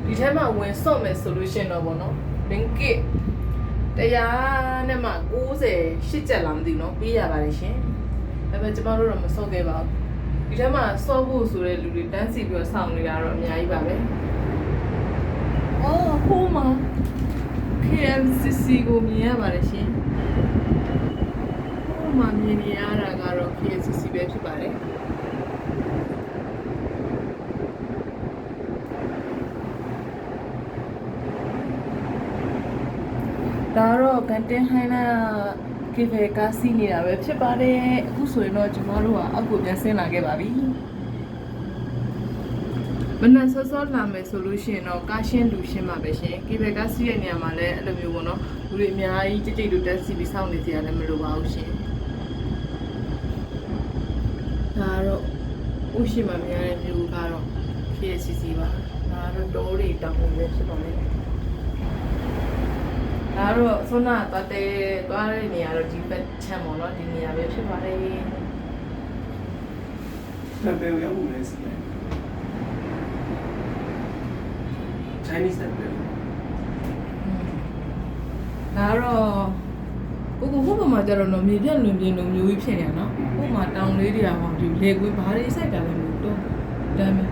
ဒီထဲမှာဝင်စော့မယ်ဆိုလို့ရှိရင်တော့ဗောနော်လင်ကစ်တရားနဲ့မှ98ကျပ်လားမသိဘူးเนาะပေးရပါတယ်ရှင်ဒါပေမဲ့ကျမတို့တော့မစော့ခဲ့ပါဘူးဒီထဲမှာစော့ဖို့ဆိုတဲ့လူတွေတန်းစီပြီးတော့စောင့်နေတာတော့အများကြီးပါပဲအော်ဟိုမှာ KMCC ကိုမြင်ရပါတယ်ရှင်ဟိုမှာမြင်နေရတာကတော့ KMCC ပဲဖြစ်ပါတယ်ဒါတော့ကန်တင်ဟိုင်းနာကေဖေကားစီးနေတာပဲဖြစ်ပါတယ်အခုဆိုရင်တော့ကျမတို့ကအောက်ကိုပြန်ဆင်းလာခဲ့ပါပြီမနက်စောစောလာမယ်ဆိုလို့ရှိရင်တော့ကားရှင်းလူရှင်းပါပဲရှင်ကေဖေကားစီးတဲ့နေရာမှာလည်းအဲ့လိုမျိုးပေါ့နော်လူတွေအများကြီးကြိတ်ကြိတ်တူတက်စီပြီးစောင့်နေကြရတယ်မလိုပါဘူးရှင်ဒါတော့ဥရှိမှများတဲ့မျိုးကတော့ KCC ပါဒါတော့တိုးရီတောင်းနေဖြစ်ပါမယ်ဒါတော့ဆွမ်းနာသွားတဲ့နေရာတော့ဒီဘက်ချမ်းပေါ့နော်ဒီနေရာပဲဖြစ်ပါတယ်။ဘယ်လိုရောက်မလဲစီလဲ။ Chinese တဲ့ဘယ်ဒါတော့ကိုဟိုဘက်မှာကျတော့မြေပြက်လွင်ပြင်းလိုမျိုးကြီးဖြစ်နေရနော်ဟိုမှာတောင်လေးတွေကဟောဒီလေကွေးဘာတွေစိုက်တာလဲမလို့တော့ဒါမဲ့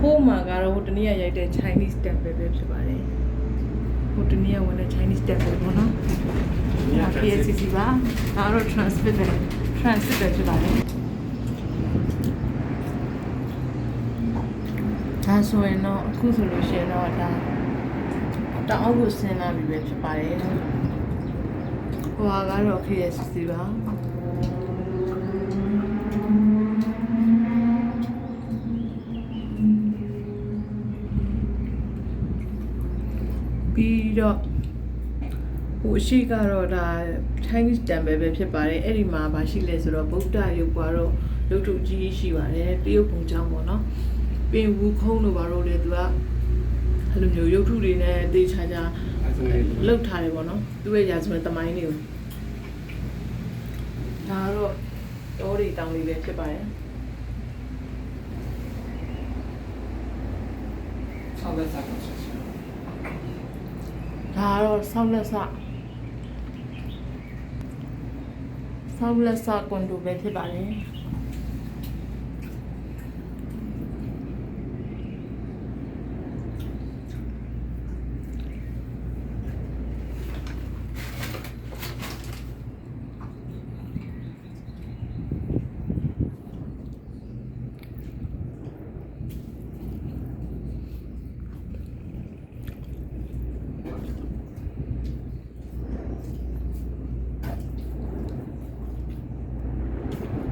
ဟိုမှာကတော့ဟိုတနေ့ရိုက်တဲ့ Chinese temple ပဲဖြစ်ပါတယ်ဟိုတနေ့ဝင်တဲ့ Chinese temple ပေါ့နော်။ KCC ပါ။ဒါတော့ transit ပဲဖြစ်ပါတယ်။ဒါဆိုရင်တော့အခုဆိုလို့ရှိရင်တော့ဒါတောင်အောက်ကိုဆင်းလာပြီပဲဖြစ်ပါတယ်။ဟိုကတော့ KCC ပါ။ပြီးတော့ဟိုရှိကတော့ဒါ Chinese temple ပဲဖြစ်ပါတယ်အဲ့ဒီမှာဘာရှိလဲဆိုတော့ဗုဒ္ဓရုပ်ကတော့ရုပ်ထုကြီးရှိပါတယ်တရုတ်ပုံကြောင်းပေါ့နော်ပင်ဝူခုံးတို့ဘာလို့လဲသူကအဲ့လိုမျိုးရုပ်ထုတွေနဲ့တေးချာချာလှုပ်ထားတယ်ပေါ့နော်သူ့ရဲ့ရာဇဝင်သမိုင်းတွေကိုဒါတော့တော်ရီတောင်လေးပဲဖြစ်ပါတယ်ဆောက်လက်စားကိုဆက်ဒါဆက်တော့ဆောက်လက်စကွန်ဒိုပဲဖြစ်ပါတယ်